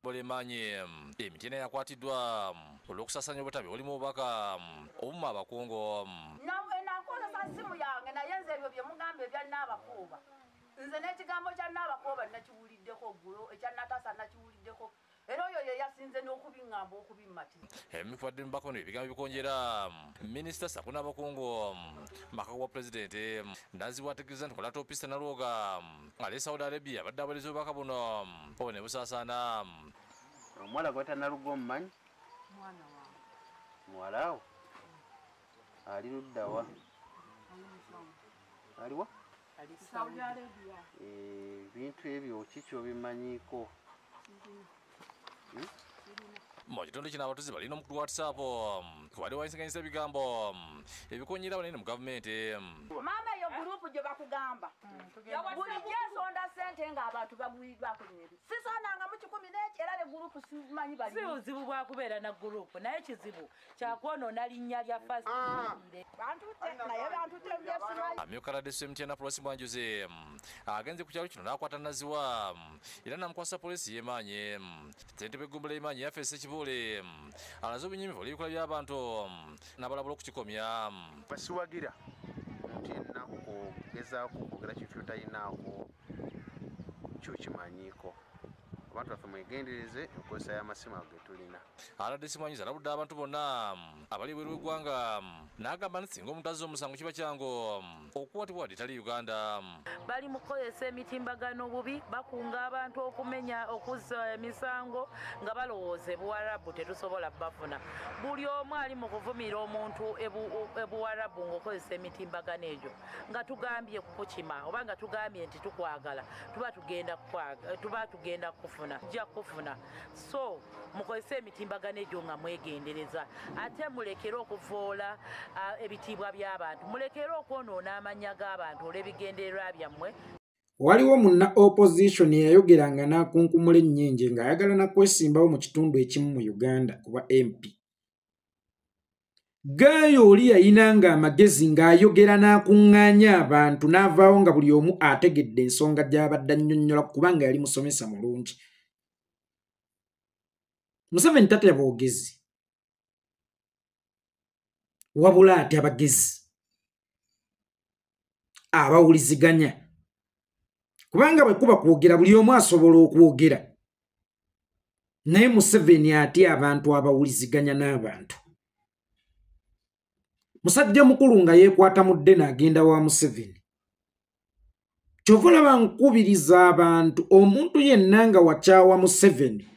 Bolemanye emitene yakwatiddwa olw'okusasanya obutabi oli mu bubaka obuma abakungu nakola simu yange naye nze ebyo bye mugamba ebya Naabakuuba nze n'ekigambo kya Naabakuuba nakiwuliddeko ggulo ekya Natasa nakiwuliddeko era oyo ye yasinze n'okubiŋŋamba okubimmatiza emifadde mu bakono ebigambo bikonjera minisita Sakuna Abakungu maka wa pulezidenti Nazibu ategeeza nti Kolato Pista Nalwoga ali Saudi Arabia badde abalezi obubaka buno ne busaasaana. Omwana gwata Nalugo omumanyi? mwana wange Muwalawo ali ludda wa? Aliwa? ali Saudi Arabia. Bintu ebyo kiki obimanyiiko? Mu kitundu kino abatuuze balina omukulu wa WhatsApp kubadde wayisiganyisa ebigambo ebikonyera banene mu gavumenti. Maama eyo gurupu gye bakugamba bulijjo ensonda ssente ng'abantu baguyiddwako nyebi sisaananga mu 10 era ne gurupu simanyi bali si buzibu bwa kubeera na gurupu naye kizibu kyakwonoona linnya lya fasi naye bantu tebyesimanyi. Amyuka Radesi MTN Polisi Mwanjuzi agenze ku kyalo kino n'akwata Naziwa era n'amukwasa polisi y'emaanyi. Ssentebe Gumbula y'emaanyi yafeesa ekibule alaze obunyimivu olw'ebikola by'abantu n'abalabula okukikomya. Basiwagira nti ennaku gezaako okwogera kintu ky'otalinaako ky'okimanyiiko. Abantu baffe mwegendereze enkozesa y'amasimu ago ge tulina. Radesi Mwanjuzi alabudde abantu bonna abali ebweru w'eggwanga n'agamba nti singa omuntu azza omusango kiba kyangu okukwatibwa wadde etali Uganda. bali mu kukozesa emitimbagano bubi bakunga abantu okuzza emisango nga balowooza ebuwarabu tetusobola bafuna. Buli omu ali mu kuvumira omuntu ebuwarabu ng'okozesa emitimbagano egyo nga tugambye kukukima oba nga tugambye nti tukwagala tuba tugenda kufuna tujja kufuna. So mukozesa emitimbagano egyo nga mwegendereza ate mulekere okuvoola ebitiibwa by'abantu mulekere okwonoona amanya g'abantu olw'ebigendererwa byammwe. Waliwo munna opposition yayogeranga n'akunkumula ennyenje ng'ayagala nakwesimbawo mu kitundu ekimu mu Uganda kuba MP. Gaayo oli yayinanga amagezi ng'ayogera n'akuŋŋaanya abantu n'avaawo nga buli omu ategedde ensonga gy'abadde annyonnyola kubanga yali musomesa mulungi. Museveni tatya boogezi wabula ate abagezi abawuliziganya kubanga bwe kuba kwogera buli omu asobola okwogera naye Museveni ate abantu abawuliziganya n'abantu. Musajja mukulu nga yeekwata mudde n'agenda wa Museveni. Kyova olaba nkubiriza abantu omuntu yenna nga wakyawa Museveni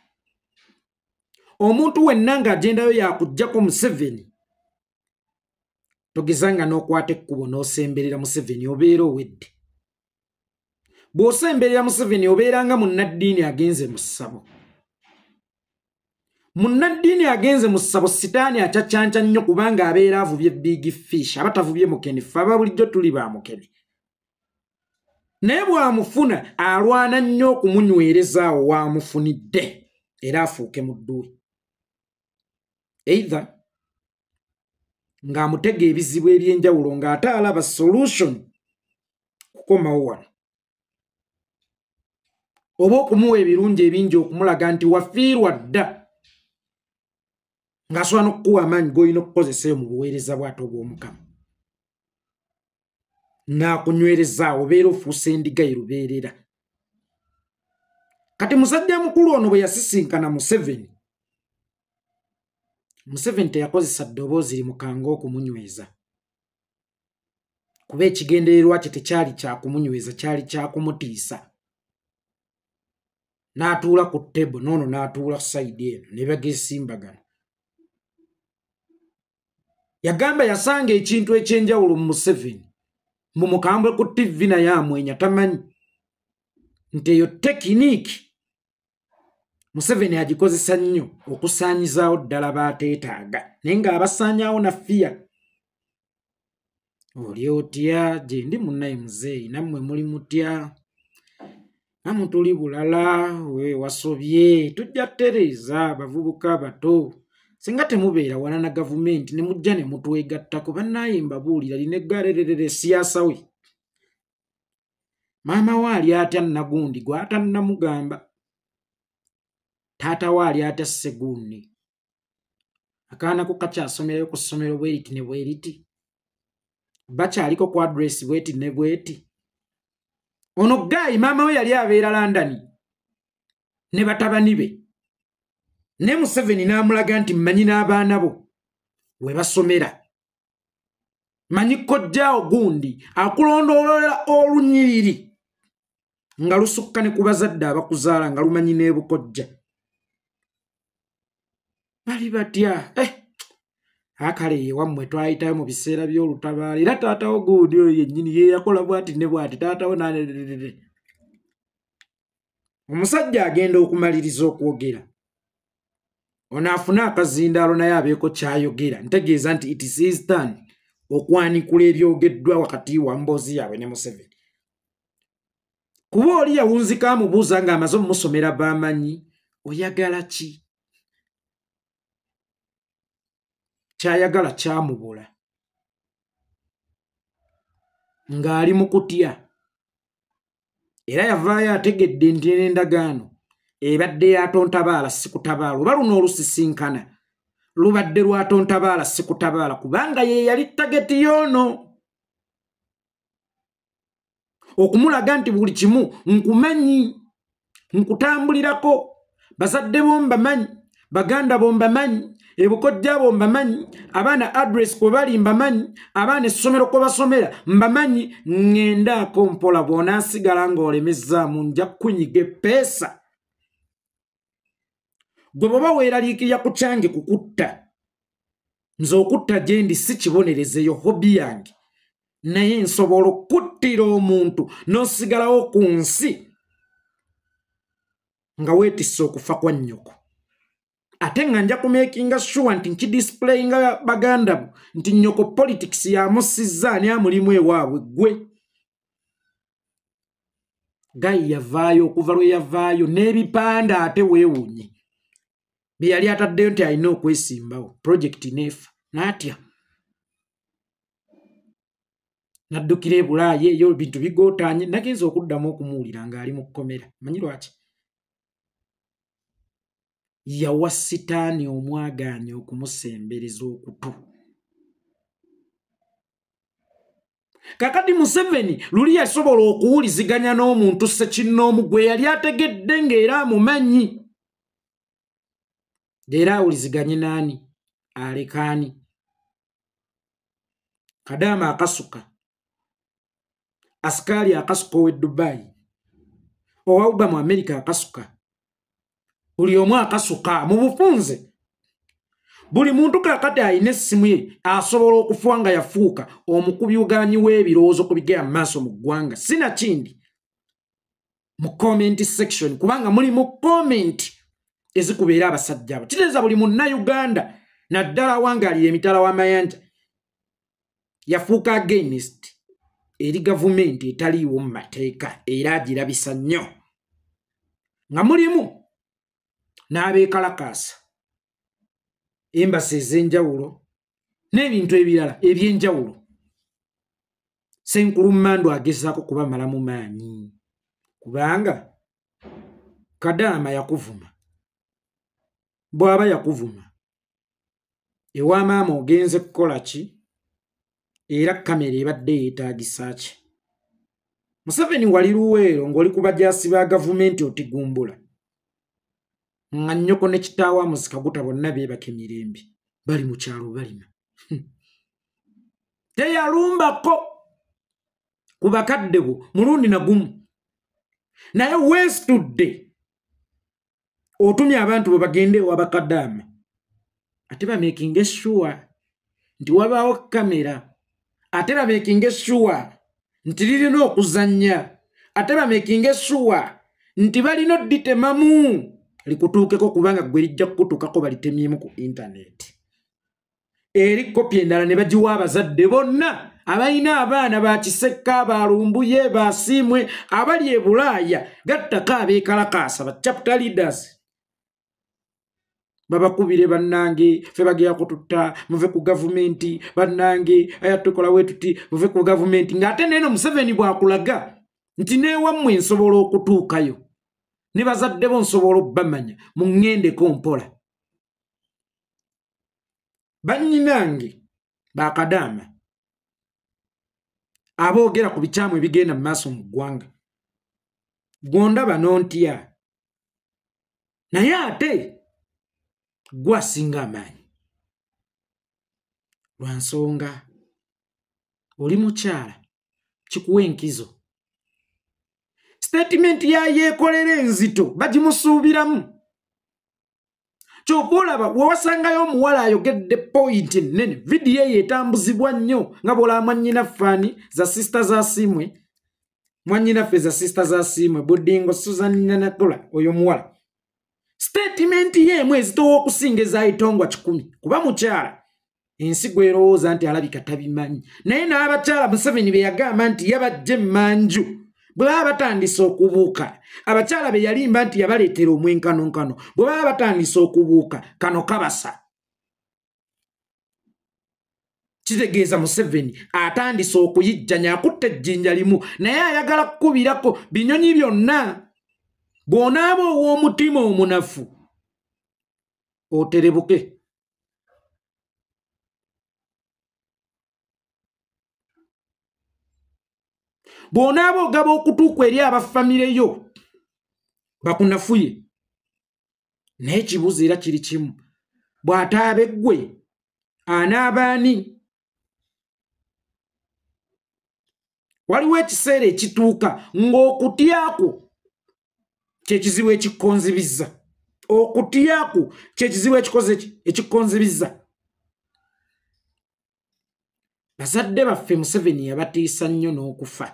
omuntu wenna ng'agendayo yakuggyako Museveni togezanga n'okwata ekkubo n'osemberera Museveni obeera owedde. Bw'osemberera Museveni obeeranga munnaddiini agenze mu ssabo. Munnaddiini agenze mu ssabo sitaani acaccanca nnyo kubanga abeera avubye big fish aba tavubye mukene ffe aba bulijjo tuli ba mukene. Naye bw'amufuna alwana nnyo okumunywerezaawo waamufunidde era afuuke muddu we. Either ng'amutega ebizibu eby'enjawulo ng'ate alaba solution kukomawo wano oba okumuwa ebirungi ebingi okumulaga nti wafiirwa dda ng'asobola n'okukuwa amaanyi g'olina okukozesa mu buweereza bw'ate obw'Omukama n'akunywerezaawo obeera ofuusa endiga erubeerera. Kati musajja mukulu ono bwe yasisinkana Museveni teyakozesa ddoboozi limukanga okumunyweza kuba ekigendererwa kye tekyali kyakumunyweza kyali kyakumutiisa. N'atuula ku ttebo n'ono n'atuula sayidi eno ne bageesimbagana. Yagamba yasanga ekintu eky'enjawulo mu Museveni mumukambwe ku TV naye amwenya tamanyi nti eyo tekiniiki Museveni agikozesa nnyo okusaanyizaawo ddala baateetaaga naye ng'abasaanyaawo na fiya. Oli otya gye ndi munnaye muzeeyi nammwe muli mutya nammwe tuli bulala we wasobye tujja ttereeza abavubuka abato singa temubeera wala na gavumenti ne mujja ne mutwegattako bannaaye mbabuulira lina eggalererere siyaasa we. Maama we ali atya Nagundi gw'atannamugamba taata waali ate Seguuni akaana ko kakyasomerayo ku ssomero bweriti ne bweriti bakyaliko ku adresi bweti ne bweti ono Guy maama we yali abeera London ne batabani be ne Museveni n'amulaga nti mmanyi n'abaana bo we basomera manyi kojjaawo gundi akulondoolera olunyiriri nga lusukka ne ku bazadde abakuzaala nga lumanyi n'ebukojja bali batya akale yewammwe twayitayo mu biseera by'olutabaalo era taatawo gundi oyo yennyini yeeyakola bwati ne bwati taatawo omusajja agenda okumaliriza okwogera ono afuna akazindaalo naye abeeko kyayogera ntegeeza nti it is his turn okwanikula ebyogeddwa wakati wa mboozi yaabwe ne Museveni kuba oli yawunzika amubuuza ng'amaze omumusomera b'amanyi oyagala ki kyayagala kyamubula ng'ali mu kutya era yavaayo ategedde nti n'endagaano ebadde yatontabaala si kutabaala oba luno olusisinkana lubadde lwatontabaala si kutabaala kubanga ye yali tageti y'ono okumulaga nti buli kimu nkumanyi nkutambulirako bazadde bo mbamanyi baganda bo mbamanyi ebukojja bo mbamanyi abaana adresi kwe bali mbamanyi abaana essomero kwe basomera mbamanyi ŋŋendaako mpola bw'onaasigala ng'olemezzaamu nja kunyiga eppeesa gwe bw'oba weeraliikirira ku kyange kukutta nze okutta gye ndi si kibonerezo eyo hobi yange naye nsobola okuttira omuntu n'osigalawo ku nsi nga weetisse okufa kwa nnyoko ate nga nja kumeekinga sure nti nkidisplayinga baganda bo nti nnyoko politics yamusizza ani amulimu ewaabwe gwe Guy yavaayo okuva lwe yavaayo n'ebipande ate weewuunye bye yali ataddeyo nti alina okwesimbawo projekiti neefa n'atya naddukira e Bulaaya eyo bintu bigootaanye nagenza okuddamu okumuwulira ng'ali mu kkomera manyi lwaki yawa sitaani omwagaanya okumusembereza okutu kakati Museveni luli yasobola okuwuliziganya n'omuntu ssekinnoomu gwe yali ategedde ng'era amumanyi era awuliziganye naani alekaani Kadaama akasuka asikaali akasuka ow'e Dubai owauba mu Amerika akasuka buli omu akasuka mu bufunze buli muntu kakati alina essimu ye asobola okufuwa nga yafuuka omukubyuganyi w'ebirowoozo ku bigera mu maaso mu ggwanga sinakindi mu comment section kubanga muli mu comment ezikubeera abasajja abo kitegeeza buli munnayuganda naddala wangaalira emitala w'amayanja yafuuka against eri gavumenti etaliiwo mu mateeka era agirabisa nnyo nga mulimu n'abeekalakaasa embasi ez'enjawulo n'ebintu ebirala eby'enjawulo Senkulu Mmando agezaako kubamalamu maanyi kubanga Kadaama yakuvuma bw'aba yakuvuma ewa maama ogenze kukola ki era kamera ebadde yeetaagisa ki Museveni wali luweero ng'oli ku bajaasi ba gavumenti otigumbula nga nnyoko ne kitaawa muzika guta bonna beebaka emirembe bali mu kyalo balima teyalumbako ku bakadde bo mulundi nagumu naye weesitudde otumye abantu bwe bagende ewa Kadaama ate bameekinga essuwa nti wabaawo kamera ate bameekinga essuwa nti lirina okuzannya ate bameekinga essuwa nti balina odditemamu likutuukeko kubanga gwe lijja kukutuukako balitemyemu ku intaneti eri kopi endala ne bagiwa abazadde bonna abalina abaana bakisekka balumbuye basiimwe abali e Bulaaya gattako abeekalakaasa ba chapter leaders babakubire bannange fe bagera kututta muve ku gavumenti bannange ayatukola wetuti muve ku gavumenti ng'ate neno Museveni bwakulaga nti neewammwe nsobola okutuukayo ne bazadde bo nsobola obbamanya muŋŋendeko mpola bannyinange bakadaama aboogera ku bikyamu ebigenda mu maaso mu ggwanga gwondaba n'ontya naye ate gwasinga amaanyi lwa nsonga oli mukyala kikuwa enkizo statementi yayeekolera enzito bagimusuubiramu kyova olaba wewasangayo omuwala ayogedde point ennene vidiyo eyo etambuzibwa nnyo nga bwolaba mwannyinaffe ani za sisita za siimwe mwannyinaffe za sisita za siimwe budingo Susan Nanakola oyo muwala statementi ye emu ezitowa okusinga ezayitongwa 10 kuba mukyala ensi gwerowooza nti alabika tabimanyi naye n'abakyala Museveni be yagamba nti yabajja emmanju bwe baba batandise okubuuka abakyala be yalimba nti yabaleetera omwenkanonkano bwe baba batandise okubuuka kano kabasa kitegeeza Museveni atandise okuyijjanya akutte ejjinja limu naye ayagala kukubirako binyonyi byonna bw'onaaba ow'omutima omunafu oterebuke bw'onaaba ogaba okutuuka eri abafamire yo bakunafuye naye ekibuuzo era kiri kimu bw'ataaba eggwe anaabaani waliwo ekiseera ekituuka ng'okutyako kyekizibu ekikonzibizza okutyako kyekizibu ekikonzibizza bazadde baffe Museveni yabatiisa nnyo n'okufa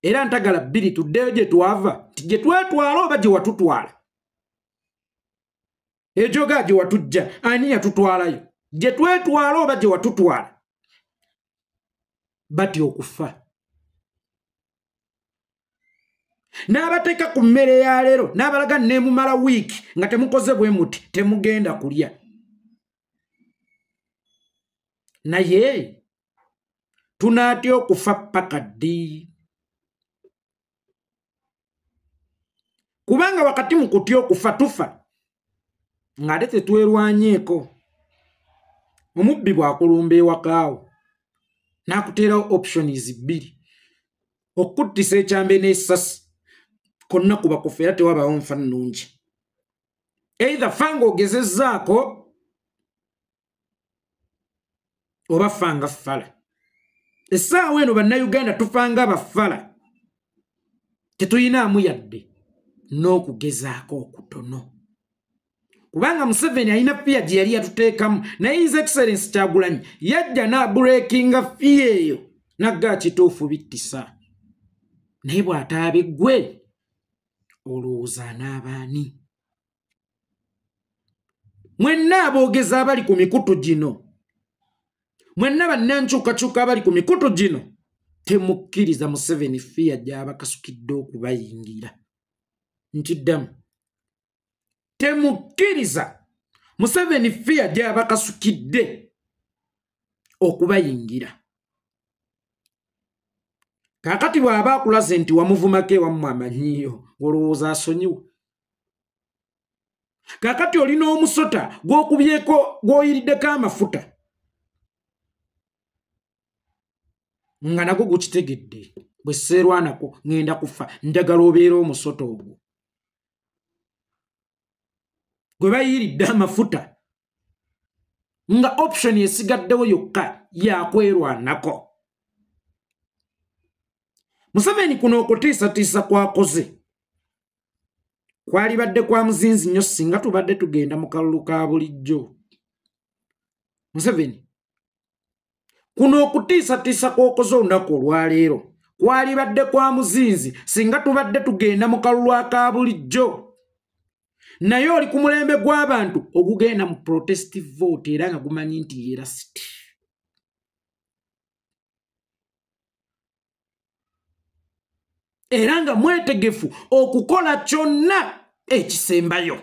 era ntagala bbiri tuddeyo gye twava nti gye twetwala oba gye watutwala ejoga gye watujja ani yatutwalayo gye twetwala oba gye watutwala bati okufa n'abateeka ku mmere ya leero n'abalaga neemumala wiiki nga temukoze bwe muti temugenda kulya naye tunaatya okufa paka ddi kubanga wakati mu kutya okufa tufa ng'ate tetwerwanyeeko omubbi bw'akulumba ewakaawo n'akuteerawo options 2 okuttisa ekyambe n'essasi konna kuba kufa era tewabaawo nfa nnungi either fanga ogezezzaako oba fanga ffala essaawa eno bannayuganda tufanga abafala tetuyinaamu yadde n'okugezaako okutono kubanga Museveni alina fiya gye yali yatuteekamu naye His Excellency Kyagulanyi yajja n'abureekinga fiya eyo nagga kituufu bittisa naye bw'ataaba eggwe olowooza n'abaani mwenna aboogeza abali ku mikutu gino mwenna bannankyukakyuka abali ku mikutu gino temukkiriza Museveni fiya gy'abakasukidde okubayingira nkiddamu temukkiriza Museveni fiya gy'abakasukidde okubayingira kaakati bw'aba akulaze nti wamuvumako ewammwe amanyiyo olowooza asonyiwa kaakati olina omusota gw'okubyeko gw'oyiriddeko amafuta nga nagwo gukitegedde bwe sseerwanako ŋŋenda kufa njagala obeera omusota ogwo gwe bayiridde amafuta nga option esigaddewo yokka yakwerwanako Museveni kuno okutiisatiisa kwakoze kwalibadde kwa muzinzi nnyo singa tubadde tugenda mu kalulu ka bulijjo Museveni kuno okutiisatiisa kw'okoze olunaku olwaleero kwalibadde kwa muzinzi singa tubadde tugenda mu kalulu aka bulijjo naye oli ku mulembe gw'abantu ogugenda mu protestive vote era nga gumanyi nti yeera siti era nga mwetegefu okukola kyonna ekisembayo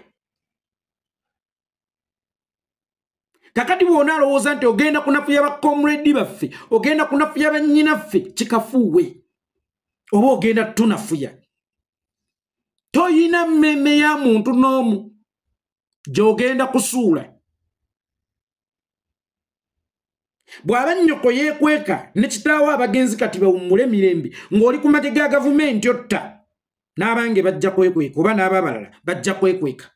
kakati bw'ona alowooza nti ogenda kunafuya bakomredi baffe ogenda kunafuya bannyinaffe kikafuuwe oba ogenda tunafuya toyina mmemme ya muntu n'omu gy'ogenda kusuula. Bw'aba nnyoko yeekweka ne kitaawo abagenzi kati bawummule mirembe ng'oli ku mate ga gavumenti otta, n'abange bajja kwekweka oba n'ababalala bajja kwekweka.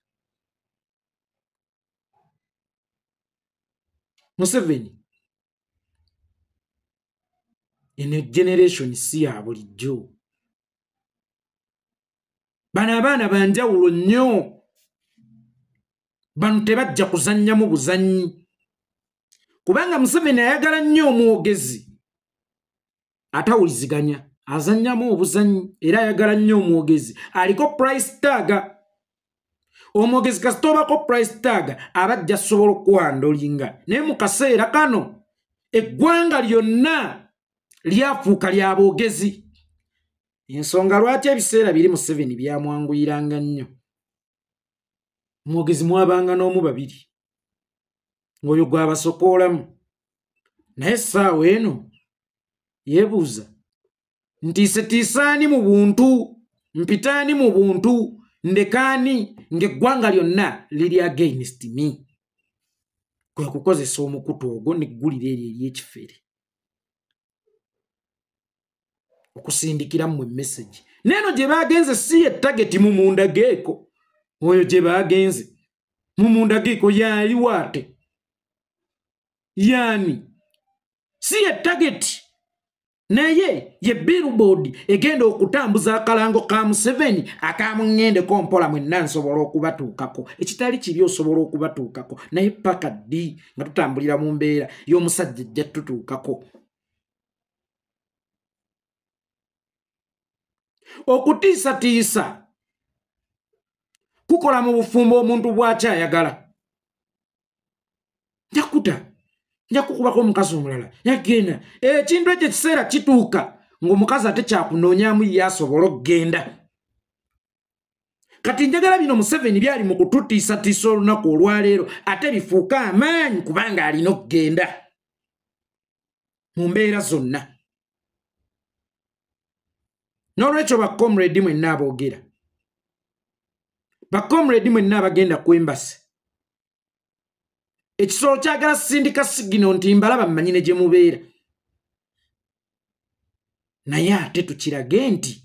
Museveni eno generation si ya bulijjo. Bano abaana banjawulo nnyo, bano tebajja kuzannyamu buzannyi kubanga Museveni ayagala nnyo omwogezi atawuliziganya, azannyamu obuzannyi era ayagala nnyo omwogezi aliko price tag. Omwogezi kasitobako price tag abajja sobola okwandolinga, naye mu kaseera kano eggwanga lyonna lyafuuka lya boogezi. Ensonga lwaki ebiseera biri Museveni byamwanguyiranga nnyo. Omwogezi mwabanga n'omu babiri ng'oyo gwabasokoolamu, naye essaawa eno yeebuuza ntiisetiisaani mu buntu, mpitaani mu buntu, ndekaani ng'eggwanga lyonna liri against me. Kwe kukozesa omukutu ogwo n'eggulire eryo ery'ekifere okusindikira mmwe message. Neeno gye baagenze si ye target mu munda geeko, oyo gye baagenze mu munda geeko yaaliwo ate. Yani si ye target, naye ye billboard egenda okutambuza akalango ka Museveni akamuŋŋendeko mpola mwenna nsobola okubatuukako. Ekitali kibi osobola okubatuukako, naye paka ddi nga tutambulira mu mbeera y'omusajja ajja tutuukako. Okutiisatiisa kukola mu bufumbo omuntu bw'akyayagala. Nja kukubako omukazi omulala yagenda, ekintu ekyo ekiseera kituuka ng'omukazi ate kyakunoonyaamu ye asobola okugenda. Kati njagala bino Museveni byali mu kututiisatiisa olunaku olwaleero ate bifuuka amaanyi kubanga alina okugenda mu mbeera zonna. N'olwekyo bakomredi mwenna aboogera, bakomredi mwenna abagenda ku embasi, ekisolo kyagala sindika sigino nti mbalaba mmanyine gye mubeera, naye ate tukirage nti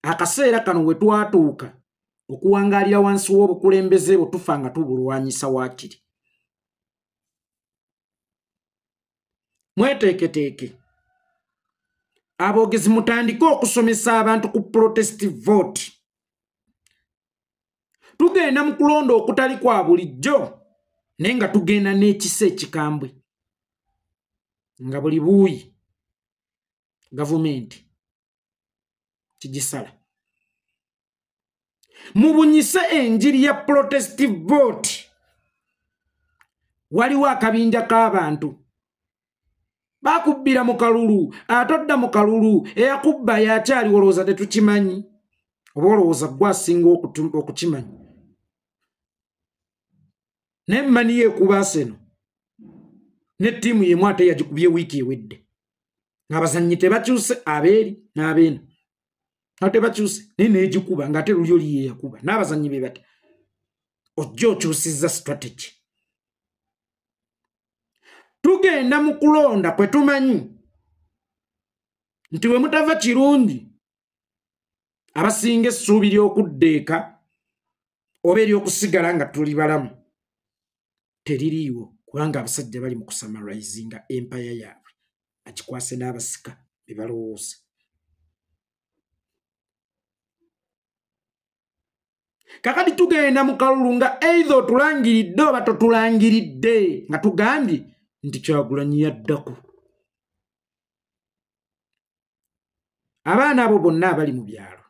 akaseera kano we twatuuka okuwangaalira wansi w'obukulembeze bwe tufa nga tubulwanyisa waakiri. Mweteeketeeke aboogezi mutandike okusomesa abantu ku protest vote. Tugenda mu kulonda okutali kwa bulijjo naye nga tugenda n'ekisa ekikambwe nga buli buuyi gavumenti kigisala. Mubunyise enjiri ya protest vote. Waliwo akabinja k'abantu bakubbira mu kalulu, atodda mu kalulu, eyakubba yakyali olowooza tetukimanyi oba olowooza gwasinga okukimanyi. Naye mmanyi yeekuba Arsenal ne ttiimu yemu ate yagikubye wiiki ewedde. Abazannyi tebakyuse, abeeri n'abeena tebakyuse, naye neegikuba ng'ate luli oli ye yakuba n'abazannyi be bati. Ojja okyusizza strategy. Tugenda mu kulonda kwe tumanyi nti we mutava kirungi abasinga essuubi ly'okuddeeka oba ery'okusigala nga tuli balamu teririiwo kubanga abasajja bali mu kusamarizinga empaya yaabwe agikwase n'abasika be balowooza. Kakati tugenda mu kalulu nga either otulangiridde oba totulangiridde nga tugambye nti Kyagulanyi yaddako. Abaana abo bonna abali mu byalo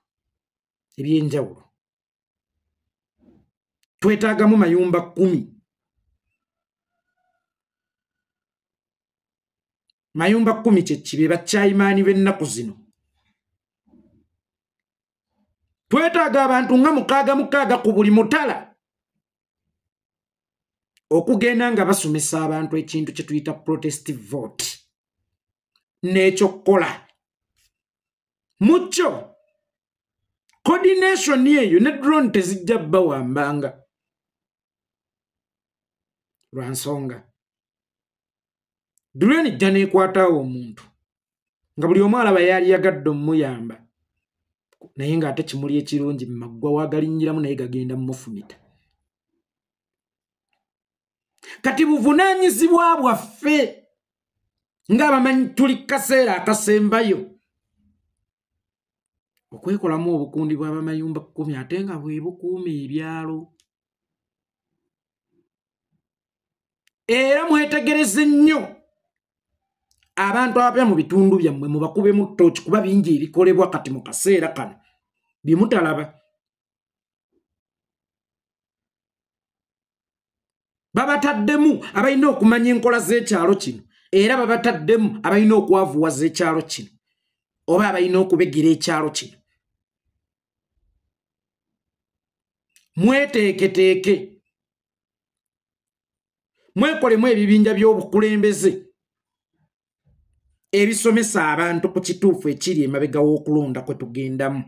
eby'enjawulo twetaagamu mayumba 10. Mayumba 10 kye kibe bakyayimaani b'ennaku zino. Twetaaga abantu nga mukaaga ku buli mutala okugenda nga basomesa abantu ekintu kye tuyita protest vote n'ekyokukola. Mu kyo coordination yeyo ne drone tezijja bawambanga lwansonga drone jja neekwataawo omuntu nga buli omu alaba yali yagadde omuyamba naye ng'ate kimuli ekirungi mu maggwa waagalinyiramu naye gagenda mufumita kati buvunaanyizibwa bwaffe ng'abamanyi tuli kaseera akasembayo okwekolamu obukundi bw'abamayumba 10 ate nga bwe bukuuma ebyalo era mwetegereze nnyo abantu abapya mu bitundu byammwe mubakubemu ttooki kuba bingi ebikolebwa kati mu kaseera kano bye mutalaba babataddemu abalina okumanya enkola z'ekyalo kino era babataddemu abalina okwavuwaza ekyalo kino oba abalina okubegera ekyalo kino mweteeketeeke mwekolemu ebibinja by'obukulembeze ebisomesa abantu ku kituufu ekiri emabega w'okulonda kwe tugendamu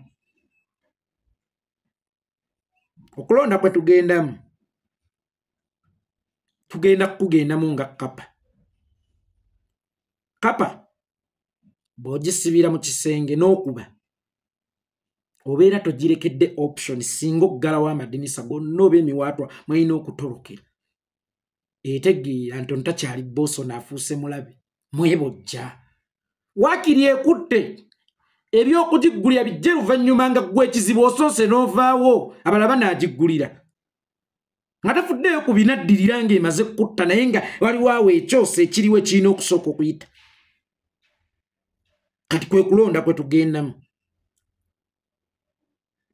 okulonda kwe tugendamu tugenda kugendamu nga kapa bw'ogisibira mu kisenge n'okuba obeera togirekedde option singa okuggalawo amadinisa gonna oba emiwaatwa mwalina okutolokera etegeera nti ono takyali booso n'afuuse mulabe mwebojja waakiri ekutte eby'okugiggulira bijje luvannyuma nga ggwe ekizibu osoose n'ovaawo abalaba n'agiggulira nga tafuddeyo ku binaddirira ng'emaze kutta naye nga waliwo awo ekyoso ekiriwo ekirina okusooka okuyita kati kwe kulonda kwe tugendamu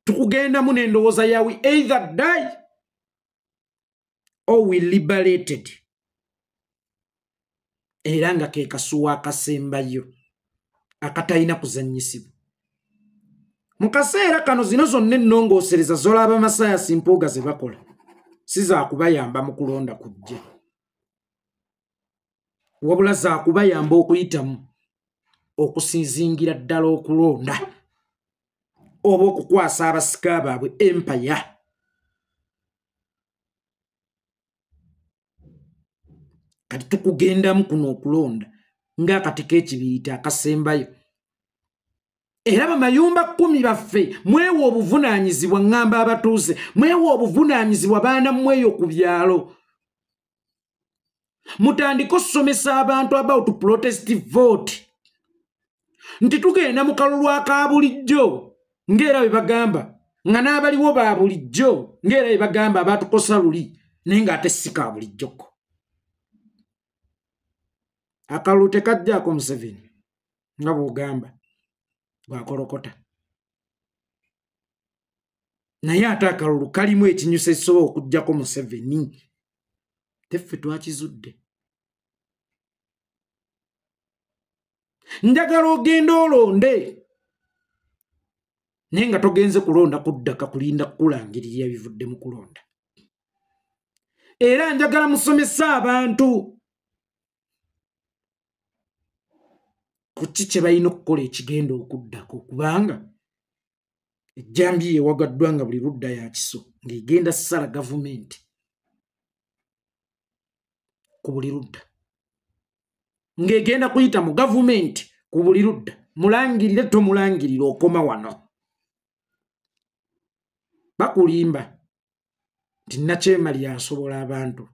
tukugendamu n'endowooza yawe either die or we liberated era nga ke kasuwa akasembayo akatalina kuzannyisibwa mu kaseera kano zino zonna ennongoosereza z'olaba amasayasi mpuuga ze bakola si zaakubayamba mu kulonda kujja wabula zaakubayamba okuyitamu okusinzingira ddala okulonda oba okukwasa abasika baabwe empaya kati tukugendamu kuno okulonda ng'akati k'ekibiriiti akasembayo era bamayumba 10 baffe mwewa obuvunaanyizibwa ŋŋamba abatuuze mwewa obuvunaanyizibwa baana mweyo ku byalo mutandike okusomesa abantu about protestive vote nti tugenda mu kalulu aka bulijjo ng'era bwe bagamba nga n'abaliwo ba bulijjo ng'era bwe bagamba abatukosa luli naye ng'ate si ka bulijjoko akalulu tekajjaako Museveni nga bw'ogamba bwakolokota naye ate akalulu kalimu ekinyusa ekisobola okuggyako Museveni teffe twakizudde njagala ogenda olonde naye nga togenze kulonda kuddaka kulinda kukulangirira bivudde mu kulonda era njagala musomesa abantu ku ki kye balina okukola ekigenda okuddako kubanga ejjambiya ewagaddwa nga buli ludda ya kiso ng'egenda ssala gavumenti ku buli ludda ng'egenda kuyita mu gavumenti ku buli ludda mulangirire tomulangirire okoma wano bakulimba nti nakyemalira asobola abantu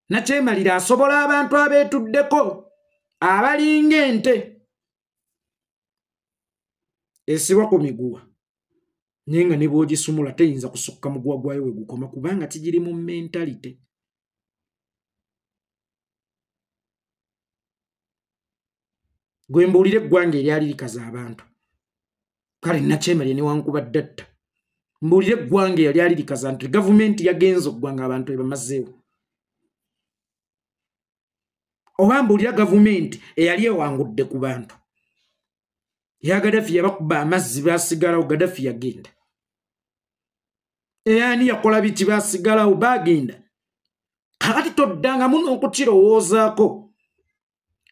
nakyemalira asobola abantu abeetuddeko abalinga ente esibwa ku miguwa naye nga ne bw'ogisumula teyinza kusukka muguwa gwayo we gukoma kubanga kigiri mu mentalite gwe mbuulire eggwanga eryali likaza abantu kale nakyemalire newankubadde atta mbuulire eggwanga eryali likaza nti gavumenti yagenza oggwanga abantu ebamazeewo oba mbuulira gavumenti eyali ewangudde ku bantu eya Gaddafi yabakuba amazzi baasigalawo Gaddafi yagenda eyani yakola biki baasigalawo baagenda kakati toddangamu n'okukirowoozaako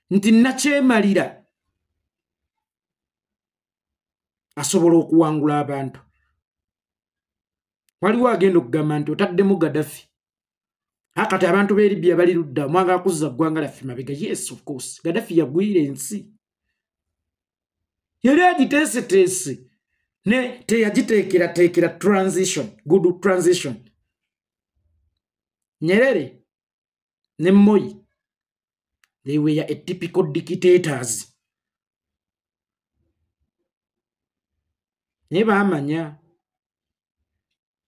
nti nakyemalira asobola okuwangula abantu. Waliwo agenda okugamba nti otaddemu Gaddafi. Akati abantu b'e Libya bali ludda mwagala kuzza ggwanga lyaffe mabega. Yes, of course. Gaddafi yagwira ensi. Yali agiteeseteese ne teyagiteekerateekera transition, good transition. Nyerere ne Moi, they were a typical dictators. Naye baamanya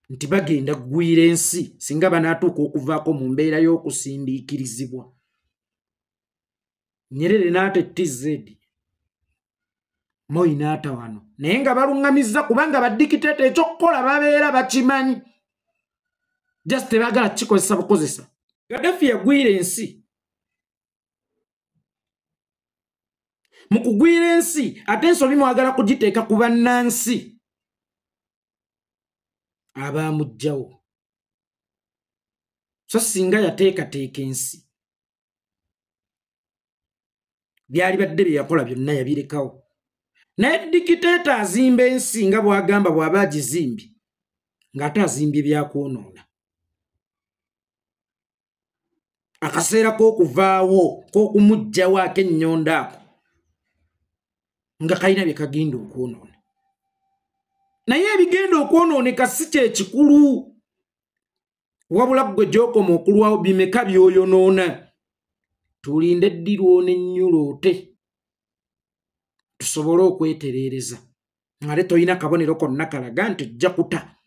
nti bagenda kugwira ensi singa banaatuuka okuvaako mu mbeera y'okusindiikirizibwa. Nyerere n'ata TZ, Moi n'ata wano. Naye nga baluŋŋamizza kubanga badikiteeta ekyokukola babeera bakimanyi. Just tebagala kikozesa bukozesa. Gaddafi yagwira ensi. Mu kugwira ensi ate ensobi mwagala kugiteeka ku bannansi abaamugjawo. So singa yateekateeka ensi byali badde bye yakola byonna yabirekawo. Naye dikiteeta azimba ensi nga bw'agamba bw'aba agizimbye ng'ate azimbye byakwonoona. Akaseera k'okuvaawo k'okumuggyawo ak'ennyonda ako nga kalina bye kagenda okwonoona. Naye ebigenda okwonooneka si kye kikulu. Wabula ggwe gy'okoma okulwawo bimeka by'oyonoona. Tulinde eddirwo n'ennyuloote tusobole okwetereereza. Ng'ate toyina kabonero konna kalaga nti ojja kuta.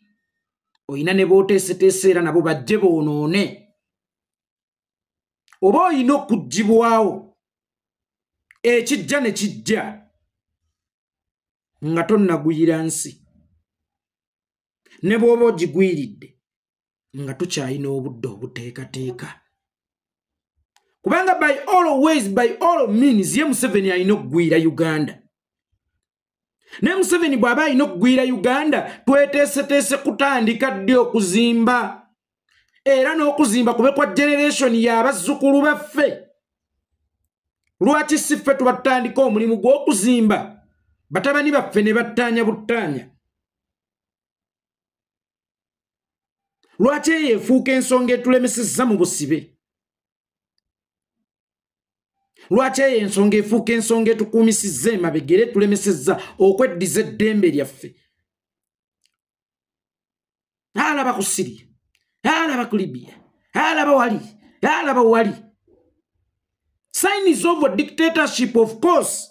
Oyina ne b'oteeseteese era nabo bajje boonoone. Oba oyina okuggibwawo ekijja ne kijja nga tonnagwira nsi. Ne bw'oba ogigwiridde nga tukyalina obudde obuteekateeka. Kubanga by all ways, by all means, ye Museveni alina okugwira Uganda. Ne Museveni bw'aba alina okugwira Uganda, tweteeseteese kutandika ddi okuzimba. Era n'okuzimba kube kwa generation y'abazzukulu baffe. Lwaki si ffe tuba tutandika omulimu gw'okuzimba batabani baffe ne battaanya buttaanya? Lwaki eyo efuuka ensonga etulemesezza mu busibe? Lwaki eyo ensonga efuuka ensonga etukuumisizza emabegere tulemesezza okweddiza eddembe lyaffe? Alaba ku Syria, alaba ku Libya, alaba wali, alaba wali. Signs of a dictatorship, of course.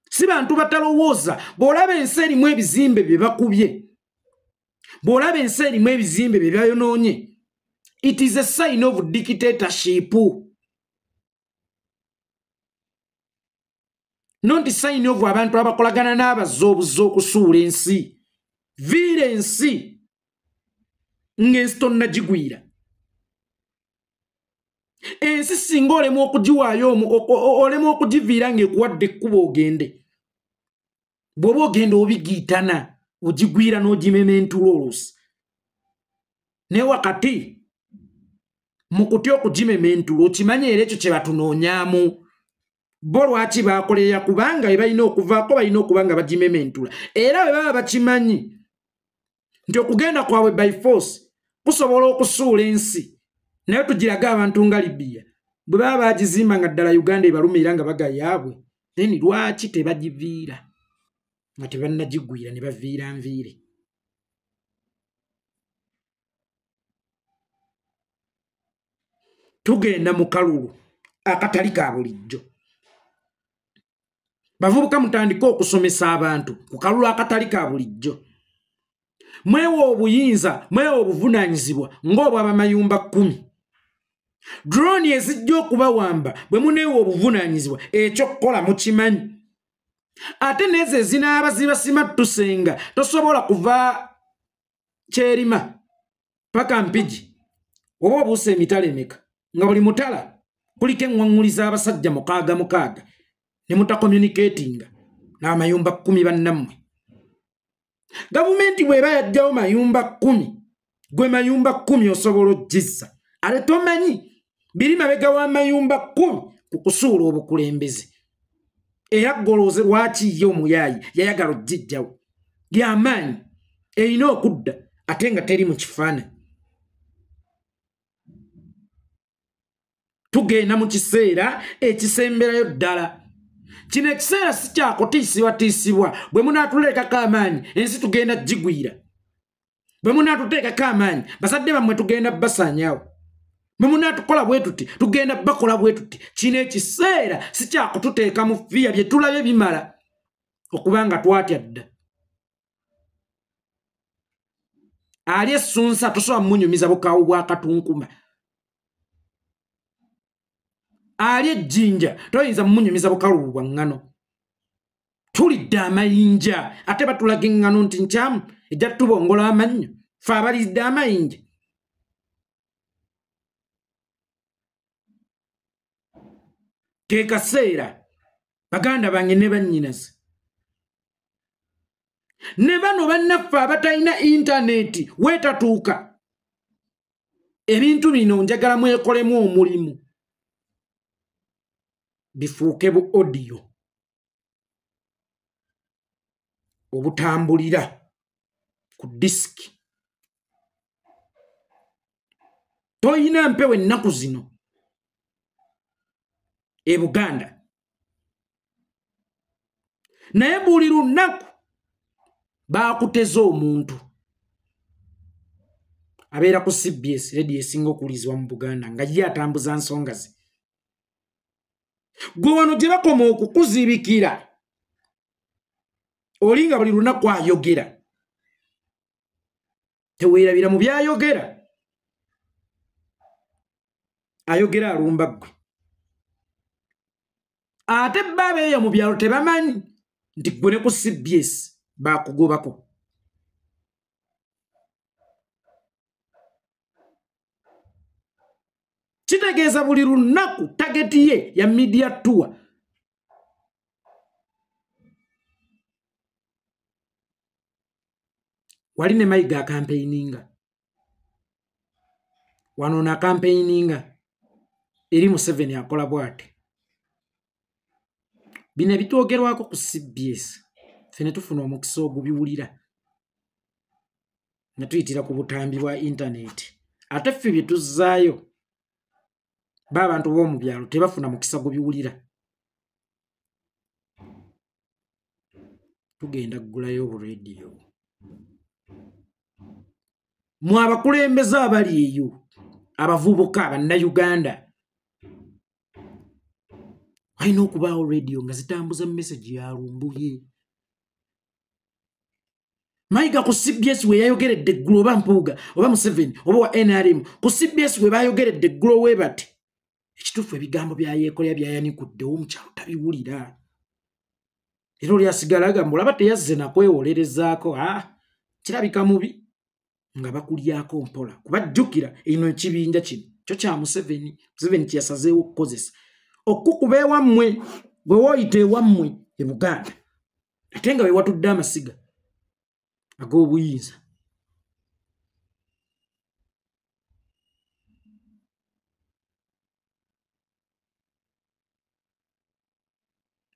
Si bantu batalowooza. Bw'olaba ensi erimu ebizimbe bye bakubye, bw'olaba ensi erimu ebizimbe bye bayonoonye, it is a sign of dictatorship. Not a sign of abantu abakolagana n'abazze obuzze okusuula ensi. Viira ensi ng'ensi tonnagigwira. Ensi singa olemu okugiwaayo olemu okugiviira ng'ekuwadde ekkubo ogende. Bw'oba ogenda obigiitana ogigwira n'ogimementula oluusi. Ne wakati mu kutya okugimementula okimanye era ekyo kye batunoonyaamu. Bo lwaki baakolerera kubanga bwe balina okuvaako balina okuba nga bagimementula. Era bwe baba bakimanyi nti okugenda kwabwe by force kusobola okusuula ensi. Naye tugiraga abantu nga Libya bwe baba bagizimba nga ddala Uganda ebalumira nga bagayaabwe, then lwaki tebagiviira nga tebannagigwira ne baviira nviire? Tugenda mu kalulu akatali ka bulijjo. Bavubuka mutandika okusomesa abantu ku kalulu akatali ka bulijjo. Mwewo obuyinza, mwewo obuvunaanyizibwa ng'obw'abamayumba 10. Drone ezijja okubawamba bwe muneewo obuvunaanyizibwa ekyokukola mukimanyi. Ate n'ezo ezinaaba zibasima tusenga tosobola kuva Kyerima paka Mpigi oba obuusa emitala emeka nga buli mutala kuliko eŋŋwaŋŋuliza abasajja 6 ne mutakomyunikeetinga n'amayumba 10 bannammwe. Gavumenti bw'eba yajjawo mayumba 10, gwe mayumba 10 osobola oggizza. Ate tomanyi biri mabega w'amayumba 10 ku kusuula obukulembeze. Era golooze lwaki ye omuyaayi yayagala oggijjawo. y'amaanyi erina okudda ate nga teri mu kifaananyi. Tugenda mu kiseera ekisemberayo ddala. Kino ekiseera si kyakutiisibwatiisibwa. Bwe munaatulekako amaanyi ensi tugenda gigwira. Bwe munaatuteekako amaanyi bazadde bammwe tugenda basaanyaawo. Bwe munaatukola bwe tuti tugenda bakola bwe tuti. Kino ekiseera si kyakututeeka mu fiya bye tulabye bimala okubanga twatya dda. Ali essunsa tosobola mmunyumiza bukaawu bwa katunkuma. Ali ejjinja toyinza mmunyumiza bukalubu bwa ŋŋano. Tulidde amayinja ate batulaga eŋŋano nti nkyamu ejja tubongola amannyo fe abalidde amayinja. Ke kaseera baganda bange ne bannyinaze ne bano bannaffe abatalina intaneti weetatuuka. Ebintu bino njagala mwekolemu omulimu bifuuke bu odiyo obutambulira ku disiki. Toyina mpewo ennaku zino e Buganda, naye buli lunaku baakuteza omuntu abeera ku CBS radio esinga okuwulizibwa mu Buganda nga ye atambuza nsonga ze. Gwe wano gye bakoma okukuzibikira oli nga buli lunaku ayogera. Teweerabira mu byayogera. Ayogera alumba ggwe. Ate baba eyo mu byalo tebamanyi nti gwe ne ku CBS baakugobako. Kitegeeza buli lunaku tageti ye ya media tour. Wali ne Mayiga campaigninga. Wano na campaigninga eri Museveni akola bw'ati. Bino ebitwogerwako ku CBS fene tufuna omukisa ogubiwulira ne tuyitira ku butambi bwa intaneti. Ate ffe bye tuzzaayo b'abantu b'omu byalo tebafuna mukisa gubiwulira. Tugenda kugulayo obureediyo. Mwe abakulembeze abali eyo abavubuka bannayuganda walina okubaawo reediyo nga zitambuza message ya lumbuye. Mayiga ku CBS we yayogeredde eggulo oba Mpuuga oba Museveni oba wa NRM ku CBS we bayogeredde eggulo we bati. Ekituufu ebigambo byayeekolera byayanikuddewo mu kyalo tabiwulira. Era oli asigala agamba olaba teyazze nakwewolerezaako. Kirabika mubi nga bakulyako mpola. Kuba jjukira eno ekibinja kino kyo kya Museveni. Museveni kyeyasazeewo okukozesa okukuba ewammwe bwe woyita ewammwe e Buganda ate nga we watudde amasiga ag'obuyinza.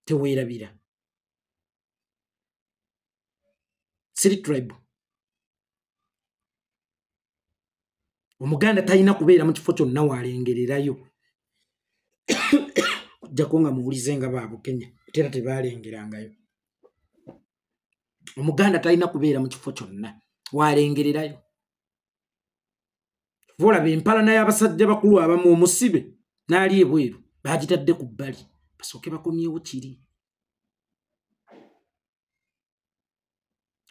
Teweerabira. Siri tribe. Omuganda talina kubeera mu kifo kyonna waalengererayo. Kujjako nga muwulize nga baabukenya era tebaalengerangayo. Omuganda talina kubeera mu kifo kyonna waalengererayo. Olaba empalana y'abasajja bakulu abamu omusibe n'ali ebweru baagitadde ku bbali basooke bakomyewo kiri.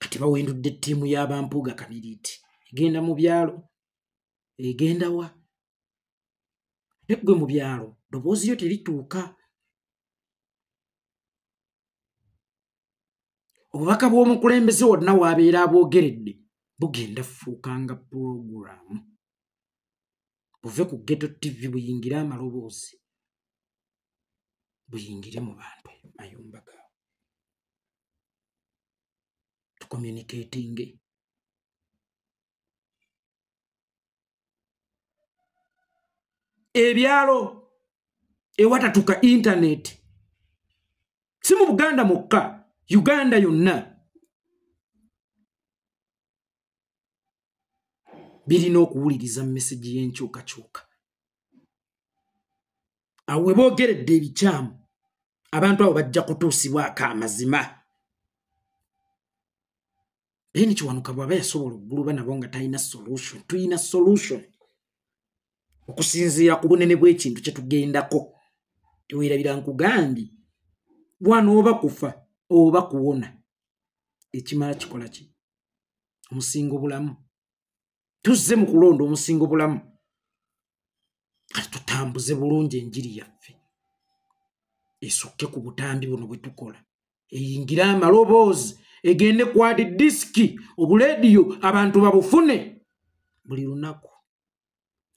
Kati bawendudde ttiimu y'abampuuga Kabiriiti egenda mu byalo egenda wa? Eggwe mu byalo ddoboozi yo terituuka. Obubaka bw'omukulembeze wonna waabeera abwogeredde bugenda fuuka nga pulogulaamu. Buve ku Ghetto TV buyingire amaloboozi buyingire mu bantu mayumba gaabwe. Tucommunicatinge. Ebyalo ewatatuka intaneti si mu Buganda mukka, Uganda yonna. birina okuwuliriza message y'enkyukakyuka. Awo we boogeredde ebikyamu abantu abo bajja kutuusibwako amazima. Beni Kiwanuka bw'aba yasobola ogguluba nabo nga talina solution. Tuyina solution okusinziira ku bunene bw'ekintu kye tugendako. Teweerabira nkugambye wano oba kufa oba kuwona ekimala kikola ki? Omusingo bulamu. Tuzze mu kulonda omusingo bulamu. Kati tutambuze bulungi enjiri yaffe esokke ku butambi buno bwe tukola. Eyingira amaloboozi egende kwadi disiki obulediyo abantu babufune buli lunaku.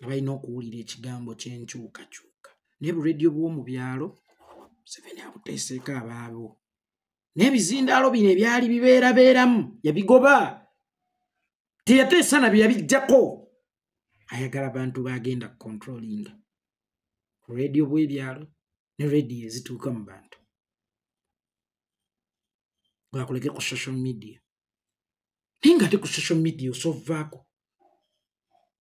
Abalina okuwulira ekigambo ky'enkyukakyuka. Ne bulediyo bw'omu byalo Museveni abuteeseeko abaabo. N'ebizindaalo bino ebyali bibeerabeeramu yabigoba. Teyateesa na bye yabiggyako. Ayagala abantu bagenda controlling radio bw'ebyalo ne radio ezituuka mu bantu. Bwakuleke ku social media. Ninga ate ku social media osovaako.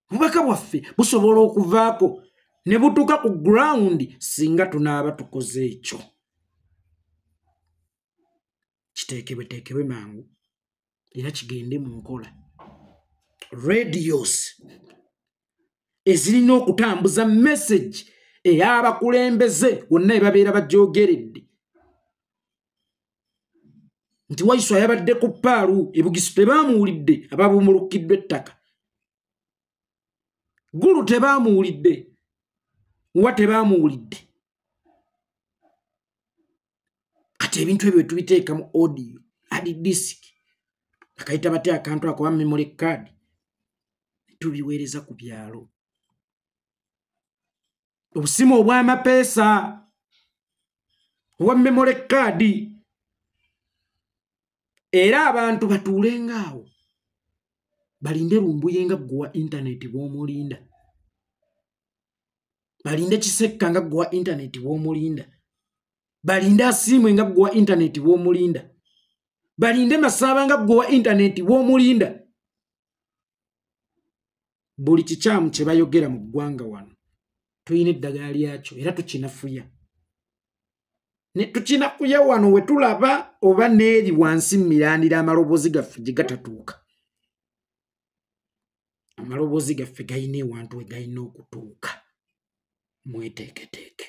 Obubaka bwaffe busobola okuvaako ne butuuka ku ground singa tunaaba tukoze ekyo. Kiteekebwe mangu era kigende mu nkola. Radios ezirina okutambuza message ey'abakulembeze wonna ebabeera bagyogeredde nti Waiswa yabadde ku Paalu ebugisu tebaamuwulidde ababuumulukiddwa ettaka. Gulu tebaamuwulidde wa tebaamuwulidde. Kati ebintu ebyo tubiteeka mu audio adi disk akayita bate akantu ako memory card tubiweereza ku byalo. Obusimu obw'amapeesa obwa memory card era abantu batuulenga awo balinde lumbuye nga gwa internet bw'omulinda. Balinde kisekka nga gwa internet bw'omulinda. Balinde asiimwe nga gwa internet bw'omulinda. Balinde Masaaba nga gwa internet bw'omulinda. Buli kikyamu kye bayogera mu ggwanga wano tuyina eddagala lyakyo era tukinafuya. Ne tukinafuya wano we tulaba oba n'eri wansi mirandira amaloboozi gaffe gye gatatuuka. Amaloboozi gaffe gayina ewantu we gayina okutuuka. Mweteeketeeke.